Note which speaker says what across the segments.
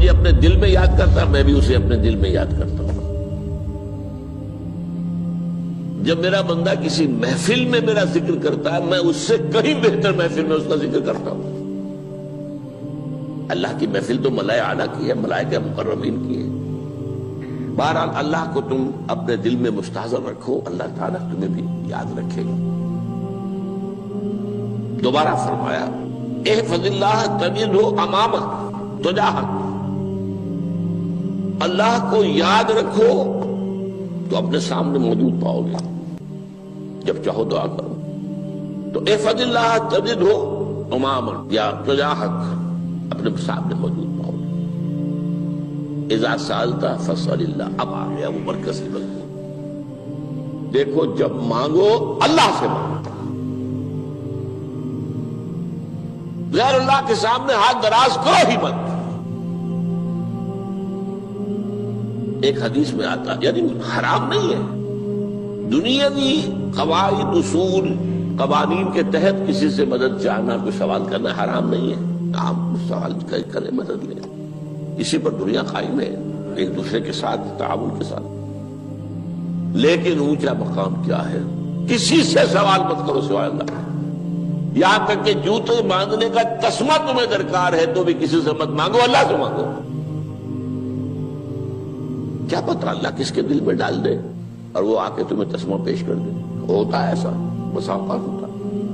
Speaker 1: مجھے اپنے دل میں یاد کرتا ہے، میں بھی اسے اپنے دل میں یاد کرتا ہوں۔ جب میرا بندہ کسی محفل میں میرا ذکر کرتا ہے، میں اس سے کہیں بہتر محفل میں اس کا ذکر کرتا ہوں۔ اللہ کی محفل تو ملائے اعلیٰ کی ہے، ملائکہ مقربین کی ہے۔ بہرحال اللہ کو تم اپنے دل میں مستحضر رکھو، اللہ تعالیٰ تمہیں بھی یاد رکھے گا۔ دوبارہ فرمایا احفظ اللہ تجدہ امامک تجاہک، اللہ کو یاد رکھو تو اپنے سامنے موجود پاؤ گے، جب چاہو دعا کرو تو احفظ اللہ تجدہ امامک یا تجاہک، اپنے سامنے موجود پاؤ گے۔ اذا سألت فاسأل اللہ، اب آ گیا وہ مرکزی مضمون۔ دیکھو جب مانگو اللہ سے مانگو، غیر اللہ کے سامنے ہاتھ دراز کرو ہی مت۔ ایک حدیث میں آتا، یعنی حرام نہیں ہے، دنیاوی قواعد اصول قوانین کے تحت کسی سے مدد چاہنا، کوئی سوال کرنا حرام نہیں ہے۔ آپ سوال کریں، مدد لیں، اسی پر دنیا قائم ہے، ایک دوسرے کے ساتھ تعاون کے ساتھ۔ لیکن اونچا مقام کیا ہے؟ کسی سے سوال مت کرو سوائے اللہ، یہاں تک کہ جوتے باندھنے کا تسمہ تمہیں درکار ہے تو بھی کسی سے مت مانگو، اللہ سے مانگو۔ کیا پتہ اللہ کس کے دل میں ڈال دے اور وہ آ کے تمہیں تسمہ پیش کر دے۔ ہوتا ہے ایسا، بسا اوقات ہوتا ہے۔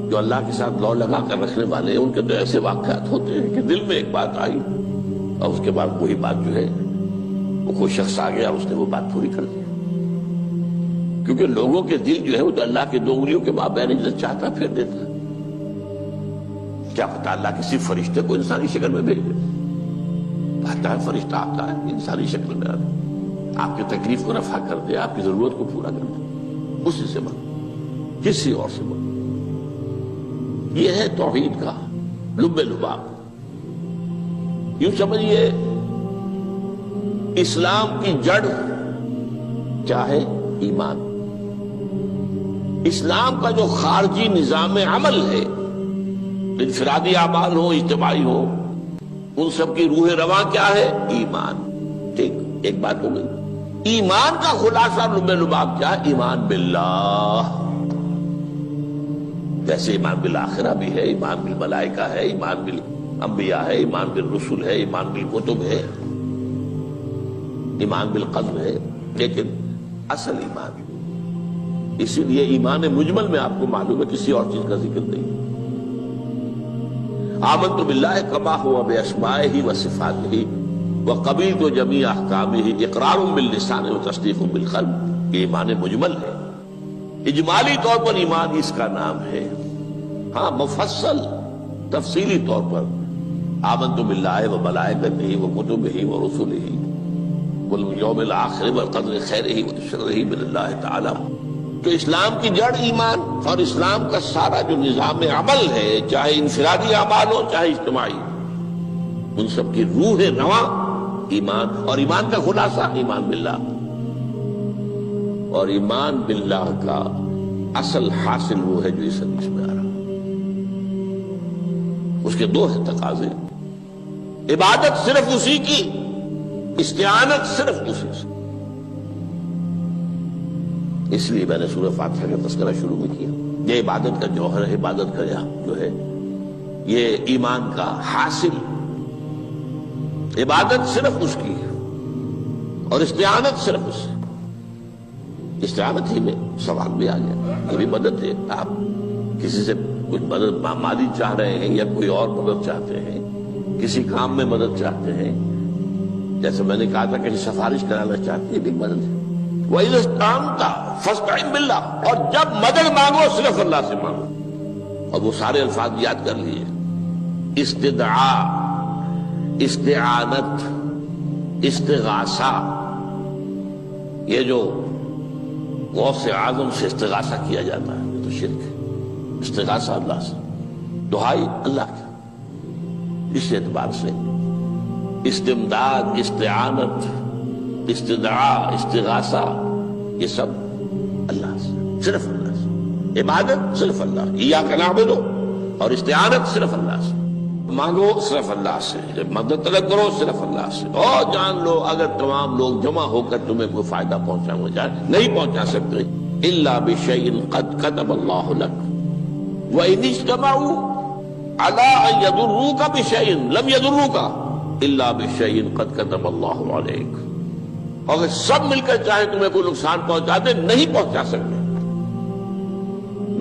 Speaker 1: جو اللہ کے ساتھ لو لگا کر رکھنے والے ہیں ان کے تو ایسے واقعات ہوتے ہیں کہ دل میں ایک بات آئی اور اس کے بعد وہی بات جو ہے وہ کوئی شخص آ گیا اور اس نے وہ بات پوری کر دی۔ کیونکہ لوگوں کے دل جو ہے وہ تو اللہ کے دو انگلیوں کے مابین جو چاہتا پھیر دیتا ہے۔ کیا پتہ اللہ کسی فرشتے کو انسانی شکل میں بھیج دے، آتا ہے فرشتہ، آتا ہے انسانی شکل میں، آتا ہے آپ کی تکلیف کو رفع کر دے، آپ کی ضرورت کو پورا کر دے، اسی سے مانگو، کسی اور سے مانگو۔ یہ ہے توحید کا لب لباب۔ یوں سمجھیے اسلام کی جڑ کیا ہے؟ ایمان۔ اسلام کا جو خارجی نظام عمل ہے، انفرادی اعمال ہو، اجتماعی ہو، ان سب کی روح رواں کیا ہے؟ ایمان۔ ٹھیک، ایک بات ہو گئی۔ ایمان کا خلاصہ لب لباب کیا ہے؟ ایمان باللہ۔ جیسے ایمان بالآخرہ بھی ہے، ایمان بالملائکہ ہے، ایمان بالانبیاء ہے، ایمان بالرسل ہے، ایمان بالکتب ہے، ایمان بالقلب ہے، لیکن اصل ایمان، اسی لیے ایمان مجمل میں آپ کو معلوم ہے کسی اور چیز کا ذکر نہیں۔ آمنت باللہ کما ہوا باسمائہ وصفاتہ وقبلت جمیع احکامہ اقرار باللسان وتصدیق بالقلب۔ یہ ایمان مجمل ہے، اجمالی طور پر ایمان اس کا نام ہے۔ ہاں مفصل تفصیلی طور پر آمنت باللہ وملائکتہ وکتبہ ورسلہ والیوم الآخر والقدر خیرہ وشرہ من اللہ تعالی۔ تو اسلام کی جڑ ایمان، اور اسلام کا سارا جو نظام عمل ہے، چاہے انفرادی اعمال ہو چاہے اجتماعی، ان سب کی روح رواں ایمان، اور ایمان کا خلاصہ ایمان باللہ۔ اور ایمان باللہ کا اصل حاصل وہ ہے جو اس حدیث میں آ رہا، اس کے دو ہیں تقاضے، عبادت صرف اسی کی، استعانت صرف اسی سے۔ اس لیے میں نے سورہ فاتحہ کا تذکرہ شروع میں کیا۔ یہ عبادت کا جوہر ہے، عبادت کا جو ہے یہ ایمان کا حاصل، عبادت صرف اس کی ہے اور استعانت صرف اس سے۔ استعانت ہی میں سوال بھی آ گیا، یہ بھی مدد ہے۔ آپ کسی سے کچھ مدد مالی چاہ رہے ہیں یا کوئی اور مدد چاہتے ہیں، کسی کام میں مدد چاہتے ہیں، جیسے میں نے کہا تھا کہ سفارش کرانا چاہتے ہیں، یہ بھی مدد ہے۔ وَإِذَا اسْتَعَنْتَ فَاسْتَعِنْ بِاللَّهِ، اور جب مدد مانگو صرف اللہ سے مانگو۔ اور وہ سارے الفاظ یاد کر لیے، استدعاء، استعانت، استغاثہ۔ یہ جو غوث اعظم سے استغاثہ کیا جاتا ہے یہ تو شرک ہے۔ استغاثہ اللہ سے، دعائی اللہ کی، اس اعتبار سے استمداد، استعانت، استدعاء، استغاثہ، یہ سب اللہ سے، صرف اللہ سے۔ عبادت صرف اللہ، ایاک نعبد، اور استعانت صرف اللہ سے۔ مانگو صرف اللہ سے، جب مدد طلب کرو صرف اللہ سے، اور جان لو اگر تمام لوگ جمع ہو کر تمہیں کوئی فائدہ پہنچانا جائے نہیں پہنچا سکتے، الا بشیء قد کتب اللہ لک وان اجتمعوا علی ان یضروک بشیء لم یضروک الا بشیء قد کتب اللہ علیک، اگر سب مل کر چاہے تمہیں کوئی نقصان پہنچا دے نہیں پہنچا سکتے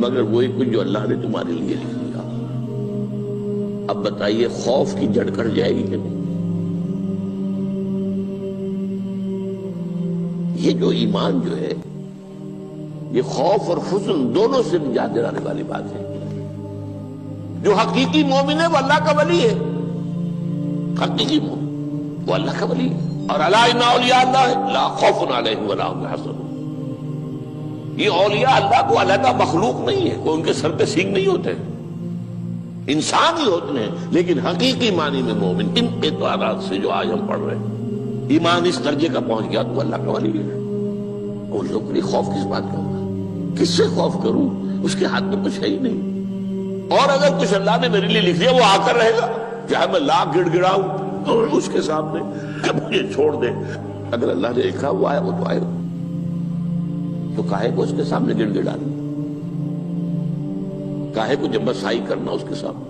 Speaker 1: مگر وہی کچھ جو اللہ نے تمہارے لیے لکھ دیا۔ اب بتائیے خوف کی جڑ کٹ جائے گی کہ نہیں؟ یہ جو ایمان جو ہے یہ خوف اور حزن دونوں سے نجات دلانے والی بات ہے۔ جو حقیقی مومن ہے وہ اللہ کا ولی ہے، حقیقی مومن وہ اللہ کا ولی ہے، اور الا ان اولیاء اللہ لا خوف علیہم ولا هم يحزنون۔ یہ اولیاء اللہ کو علیحدہ مخلوق نہیں ہے، کوئی ان کے سر پہ سینگ نہیں ہوتے، انسان ہی ہوتے ہیں، لیکن حقیقی معنی میں مومن ان اعتبارات سے جو آج ہم پڑھ رہے ہیں ایمان اس درجے کا پہنچ گیا تو اللہ کا ولی ہے۔ ان لوگوں کے لیے خوف کس بات کا ہوگا؟ کس سے خوف کروں؟ اس کے ہاتھ میں کچھ ہے ہی نہیں، اور اگر کچھ اللہ نے میرے لیے لکھ دیا وہ آ کر رہے گا، چاہے میں لاکھ گڑ گڑاؤں اور اس کے سامنے کہ مجھے چھوڑ دے، اگر اللہ نے لکھا وہ آیا وہ تو آئے گا، تو کاہے کو اس کے سامنے گڑ گڑانا، کاہے کو جبرسائی کرنا اس کے سامنے،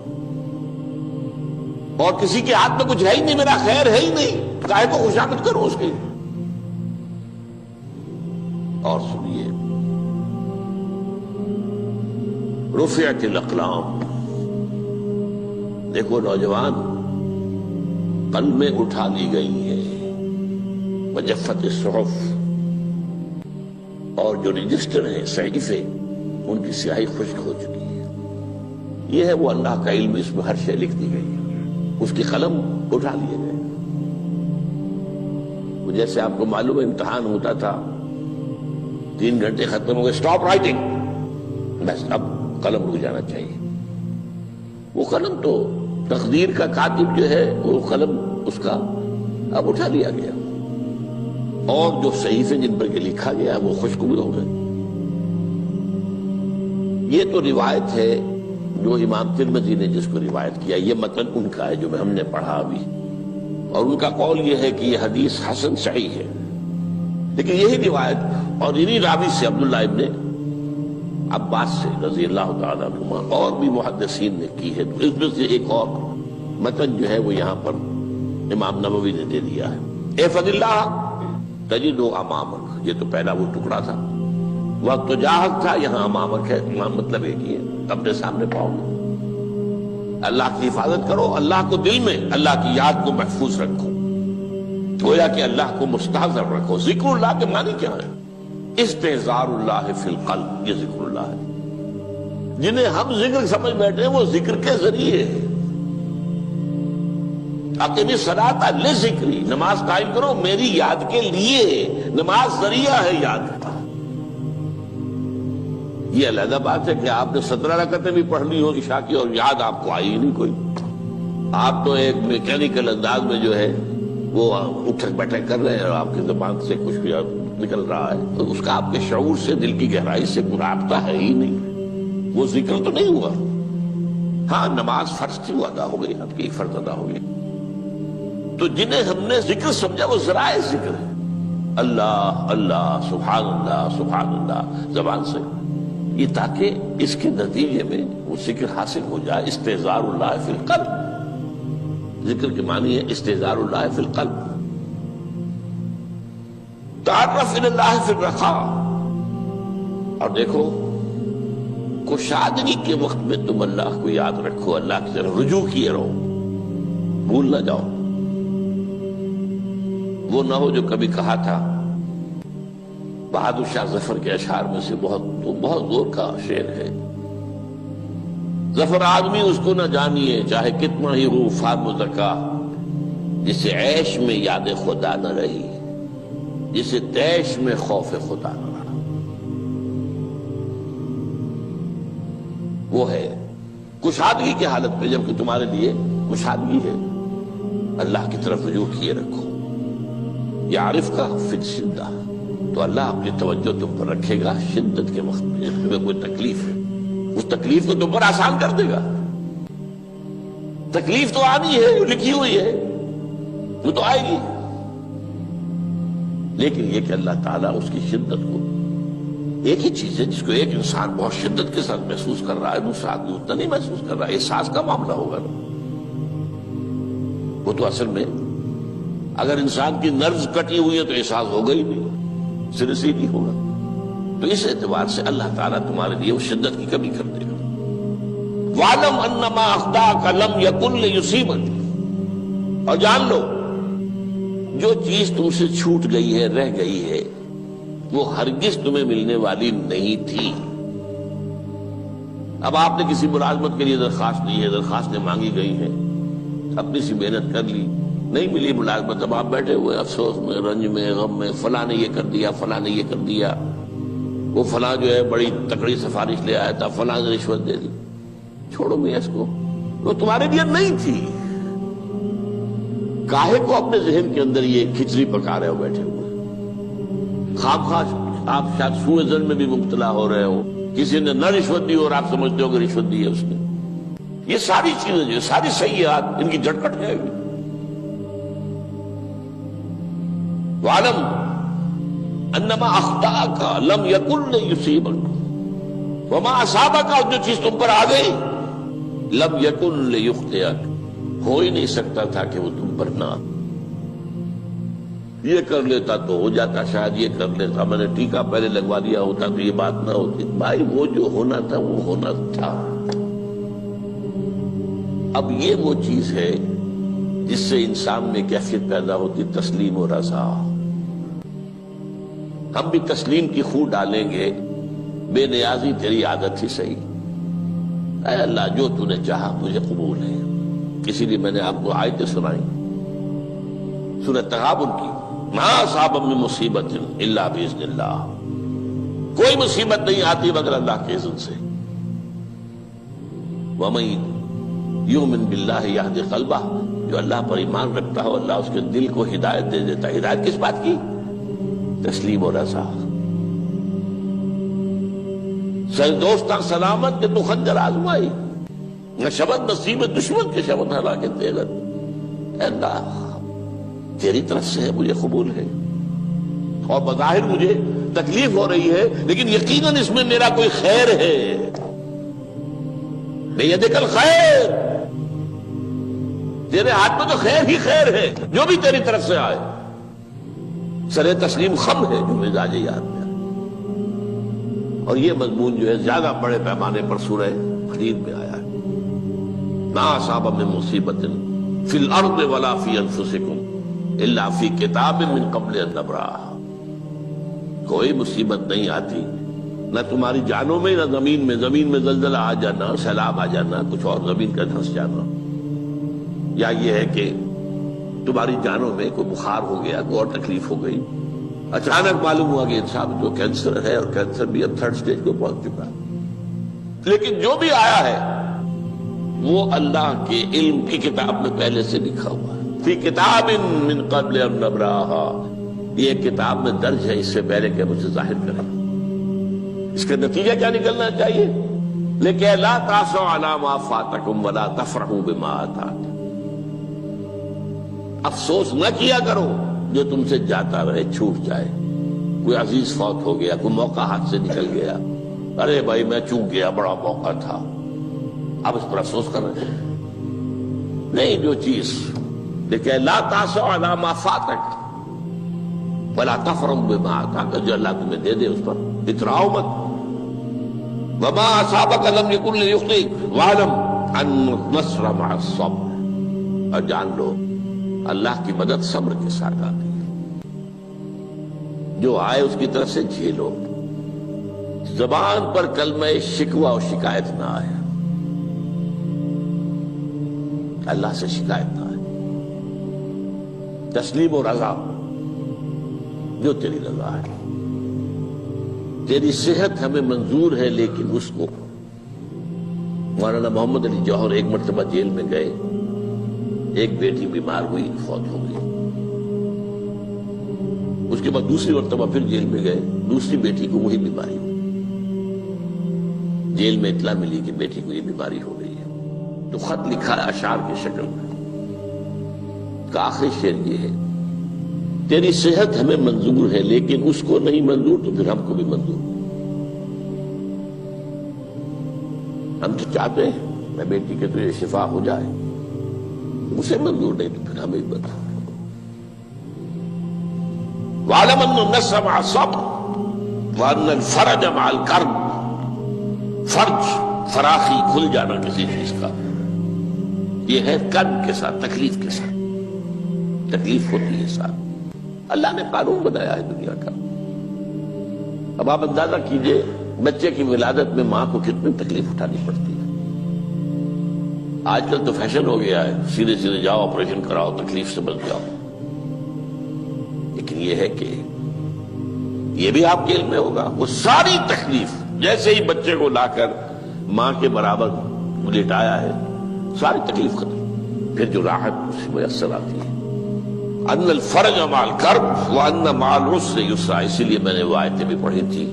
Speaker 1: اور کسی کے ہاتھ میں کچھ ہے ہی نہیں، میرا خیر ہے ہی نہیں، کاہے کو خوشامد کرو اس کی۔ اور سنیے، رفعت الاقلام، دیکھو نوجوان، قلمیں اٹھا لی گئی ہیں، وجفت الصحف، اور جو رجسٹر ہیں صحیفے ان کی سیاہی خشک ہو چکی ہے۔ یہ ہے وہ اللہ کا علم، اس میں ہر شے لکھ دی گئی ہے، اس کی قلم اٹھا لیے گئے۔ جیسے آپ کو معلوم ہے امتحان ہوتا تھا، 3 گھنٹے ختم ہو گئے، اسٹاپ رائٹنگ، بس اب قلم رک جانا چاہیے۔ وہ قلم تو تقدیر کا کاتب جو ہے وہ قلم اس کا اب اٹھا لیا گیا، اور جو صحیفے جن پر کہ لکھا گیا وہ خشک ہو گئے۔ یہ تو روایت ہے جو امام ترمذی نے جس کو روایت کیا، یہ متن ان کا ہے جو ہم نے پڑھا ابھی، اور ان کا قول یہ ہے کہ یہ حدیث حسن صحیح ہے، لیکن یہی روایت اور انہی راوی سے عبداللہ ابن عباس سے رضی اللہ تعالیٰ عنہما اور بھی محدثین نے کی ہے، تو اس میں سے ایک اور متن جو ہے وہ یہاں پر امام نووی نے دے دیا ہے۔ احفظ اللہ تجدہ امامک، یہ تو پہلا وہ ٹکڑا تھا، وقت تو جاہک تھا، یہاں امامک ہے، امام مطلب ایک ہی ہے، اپنے سامنے پاؤ گے۔ اللہ کی حفاظت کرو، اللہ کو دل میں، اللہ کی یاد کو محفوظ رکھو، گویا کہ اللہ کو مستحضر رکھو۔ ذکر اللہ کے معنی کیا ہے؟ استحضار اللہ فی القلب، یہ ذکر اللہ ہے۔ جنہیں ہم ذکر سمجھ بیٹھے ہیں وہ ذکر کے ذریعے ہے۔ اقیم الصلاۃ لذکری، نماز قائم کرو میری یاد کے لیے، نماز ذریعہ ہے یاد کا۔ یہ علیحدہ بات ہے کہ آپ نے 17 رکعتیں بھی پڑھ لی ہو عشاء کی اور یاد آپ کو آئی ہی نہیں کوئی، آپ تو ایک میکینیکل انداز میں جو ہے وہ اٹھک بیٹھک کر رہے ہیں اور آپ کی زبان سے کچھ بھی نکل رہا ہے، تو اس کا آپ کے شعور سے، دل کی گہرائی سے کوئی رابطہ ہے ہی نہیں، وہ ذکر تو نہیں ہوا۔ ہاں نماز فرض تھی وہ ادا ہو گئی، آپ کی فرض ادا ہو گئی۔ تو جنہیں ہم نے ذکر سمجھا وہ ذرائع ذکر ہے، اللہ اللہ سبحان اللہ زبان سے، یہ تاکہ اس کے نتیجے میں وہ ذکر حاصل ہو جائے۔ استحضار اللہ فی القلب، ذکر کے معنی ہے استحضار اللہ فی القلب۔ تعرف الی اللہ فی الرخاء، اور دیکھو کشادگی کے وقت میں تم اللہ کو یاد رکھو، اللہ کی طرف رجوع کیے رہو، بھول نہ جاؤ۔ وہ نہ ہو جو کبھی کہا تھا، بہادر شاہ ظفر کے اشعار میں سے بہت زور کا شعر ہے، ظفر آدمی اس کو نہ جانیے چاہے کتنا ہی ہو فارمزکا، جسے عیش میں یاد خدا نہ رہی، جسے تیش میں خوف خدا نہ رہا۔ وہ ہے کشادگی کی حالت میں، جبکہ تمہارے لیے کشادگی ہے، اللہ کی طرف رجوع کیے رکھو۔ یعرف کا فی الشدہ، تو اللہ اپنی توجہ تم پر رکھے گا شدت کے وقت میں، جب تمہیں کوئی تکلیف ہے اس تکلیف کو تم پر آسان کر دے گا۔ تکلیف تو آنی ہے، جو لکھی ہوئی ہے وہ تو آئے گی، لیکن یہ کہ اللہ تعالیٰ اس کی شدت کو، ایک ہی چیز ہے جس کو ایک انسان بہت شدت کے ساتھ محسوس کر رہا ہے، دوسرا آدمی اتنا نہیں محسوس کر رہا ہے، احساس کا معاملہ ہوگا نا۔ وہ تو اصل میں اگر انسان کی نرز کٹی ہوئی ہے تو احساس ہوگا ہی نہیں، سر سے نہیں ہوگا۔ تو اس اعتبار سے اللہ تعالیٰ تمہارے لیے وہ شدت کی کمی کر دے گا۔ وَاعْلَمْ أَنَّمَا أَخْطَأَكَ لَمْ يَكُنْ لِيُصِيبَكَ، اور جان لو جو چیز تم سے چھوٹ گئی ہے، رہ گئی ہے، وہ ہرگز تمہیں ملنے والی نہیں تھی۔ اب آپ نے کسی ملازمت کے لیے درخواست دی ہے، درخواستیں مانگی گئی ہیں، اپنی سی محنت کر لی، نہیں ملی ملازمت، اب آپ بیٹھے ہوئے افسوس میں، رنج میں، غم میں، فلاں نے یہ کر دیا، فلاں نے یہ کر دیا، وہ فلاں جو ہے بڑی تکڑی سفارش لے آیا تھا، فلاں نے رشوت دے دی۔ چھوڑو میاں اس کو، وہ تمہارے لیے نہیں تھی۔ کاہے کو اپنے ذہن کے اندر یہ کھچڑی پکا رہے ہو بیٹھے ہوئے؟ خواہ آپ شاید سوء ظن میں بھی مبتلا ہو رہے ہو، کسی نے نہ رشوت دی اور آپ سمجھتے ہو کہ رشوت دی ہے اس نے۔ یہ ساری چیزیں جو ساری سیئات، ان کی جڑ کٹ جائے گی۔ وَاعْلَمْ أَنَّمَا أَخْطَأَكَ لَمْ يَكُنْ لِيُصِيبَكَ وَمَا أَصَابَكَ، اور جو چیز تم پر آ گئی، لَمْ يَكُنْ لِيُخْطِئَكَ، ہو ہی نہیں سکتا تھا کہ وہ تم پر نہ آ۔ یہ کر لیتا تو ہو جاتا، شاید یہ کر لیتا، میں نے ٹیکا پہلے لگوا دیا ہوتا تو یہ بات نہ ہوتی۔ بھائی وہ جو ہونا تھا وہ ہونا تھا۔ اب یہ وہ چیز ہے جس سے انسان میں کیفیت پیدا ہوتی، تسلیم و رضا۔ ہم بھی تسلیم کی خو ڈالیں گے، بے نیازی تیری عادت ہی صحیح، اے اللہ جو تو نے چاہا مجھے قبول ہے۔ اسی لیے میں نے آپ کو آیتیں سنائی سورۃ تغابن کی، ما اصاب من مصیبت الا باذن اللہ، کوئی مصیبت نہیں آتی مگر اللہ کے اذن سے۔ وَمَن یؤمن باللہ یہد قلبہ، جو اللہ پر ایمان رکھتا ہو اللہ اس کے دل کو ہدایت دے دیتا ہے۔ ہدایت کس بات کی؟ تسلیم و رضا۔ سر دوستاں سلامت کہ تو خنجر آزمائی، نہ شبد نصیب دشمن کے شبد ہلاکے تیغت۔ اے اللہ تیری طرف سے ہے، مجھے قبول ہے، اور بظاہر مجھے تکلیف ہو رہی ہے لیکن یقیناً اس میں میرا کوئی خیر ہے۔ بیدک الخیر، تیرے ہاتھ میں تو خیر ہی خیر ہے، جو بھی تیری طرف سے آئے۔ سر تسلیم خم ہے جو مزاج یاد میں آئے۔ اور یہ مضمون جو ہے زیادہ بڑے پیمانے پر سورہ حدید میں آیا ہے۔ ما اصاب من مصیبت فی الارض ولا فی انفسکم الا فی کتاب من قبل ان نبرأہا، کوئی مصیبت نہیں آتی نہ تمہاری جانوں میں نہ زمین میں زلزلہ آ جانا، سیلاب آ جانا، کچھ اور زمین کا دھنس جانا، یا یہ ہے کہ تمہاری جانوں میں کوئی بخار ہو گیا، کوئی اور تکلیف ہو گئی، اچانک معلوم ہوا کہ انسان جو کینسر ہے، اور کینسر بھی اب 3rd سٹیج کو پہنچ چکا ہے، لیکن جو بھی آیا ہے وہ اللہ کے علم کی کتاب میں پہلے سے لکھا ہوا ہے۔ فی کتاب من قبل ان نبرأہا، یہ کتاب میں درج ہے اس سے پہلے کہ ہم اسے ظاہر کریں۔ اس کا نتیجہ کیا نکلنا چاہیے؟ لیکن لا تأسوا علی ما فاتکم ولا تفرحوا بما آتاکم، افسوس نہ کیا کرو جو تم سے جاتا رہے، چھوٹ جائے، کوئی عزیز فوت ہو گیا، کوئی موقع ہاتھ سے نکل گیا، ارے بھائی میں چوک گیا، بڑا موقع تھا، اب اس پر افسوس کر رہے ہیں۔ نہیں، جو چیز لیکن لا تأسوا علی ما فاتک ولا تفرحوا بما آتاک، جو اللہ تمہیں دے دے اس پر اتراؤ مت۔ وما اصابک لم یکن لیخطئک واعلم ان النصر مع الصبر، اور جان لو اللہ کی مدد صبر کے ساتھ آتی ہے، جو آئے اس کی طرف سے جھیلو، زبان پر کلمہ شکوہ اور شکایت نہ آئے، اللہ سے شکایت نہ آئے، تسلیم و رضا، جو تیری رضا ہے، تیری صحت ہمیں منظور ہے، لیکن اس کو مولانا محمد علی جوہر ایک مرتبہ جیل میں گئے، ایک بیٹی بیمار ہوئی، فوت ہو گئی، اس کے بعد دوسری مرتبہ پھر جیل میں گئے، دوسری بیٹی کو وہی بیماری ہوئی، جیل میں اطلاع ملی کہ بیٹی کو یہ بیماری ہو گئی ہے، تو خط لکھا ہے اشعار کی شکل میں، کا آخری شعر یہ ہے: تیری صحت ہمیں منظور ہے لیکن اس کو نہیں منظور تو پھر ہم کو بھی منظور۔ ہم تو چاہتے ہیں میں بیٹی کے تجھے شفا ہو جائے، اسے منظور نہیں تو پھر ہمیں بھی بتا۔ وَاعْلَمْ أَنَّ النَّصْرَ مَعَ الصَّبْرِ وَأَنَّ الْفَرَجَ مَعَ الْكَرْبِ۔ فرج، فراخی، کھل جانا کسی چیز کا، یہ ہے کرب کے ساتھ، تکلیف کے ساتھ، تکلیف ہوتی ہے ساتھ۔ اللہ نے قانون بنایا ہے دنیا کا۔ اب آپ اندازہ کیجئے بچے کی ولادت میں ماں کو کتنی تکلیف اٹھانی پڑتی ہے۔ آج کل تو فیشن ہو گیا ہے، سیدھے سیدھے جاؤ آپریشن کراؤ تکلیف سے بچ جاؤ، لیکن یہ ہے کہ یہ بھی آپ کے علم میں ہوگا، وہ ساری تکلیف جیسے ہی بچے کو لا کر ماں کے برابر لٹایا ہے، ساری تکلیف ختم، پھر جو راحت اس سے میسر آتی ہے۔ ان الفرج مع الکرب وان مع العسر یسرا، اسی لیے میں نے وہ آیتیں بھی پڑھی تھی،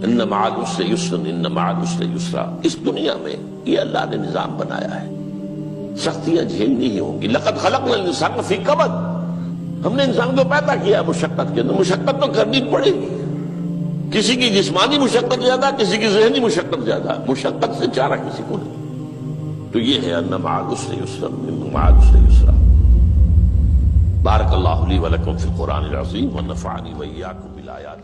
Speaker 1: ان مع العسر یسرا ان مع العسر یسرا۔ اس دنیا میں یہ اللہ نے نظام بنایا ہے، سختیاں جھیلنی ہی ہوں گی۔ لقد خلقنا الانسان فی کبد، ہم نے انسان کو پیدا کیا مشقت کے اندر، مشقت تو کرنی پڑے گی۔ کسی کی جسمانی مشقت زیادہ، کسی کی ذہنی مشقت زیادہ، مشقت سے چارہ کسی کو نہیں۔ تو یہ ہے ان مع العسر یسرا ان مع العسر یسرا۔ بارک اللہ لی ولکم فی القرآن العظیم ونفعنی وإیاکم بالآیات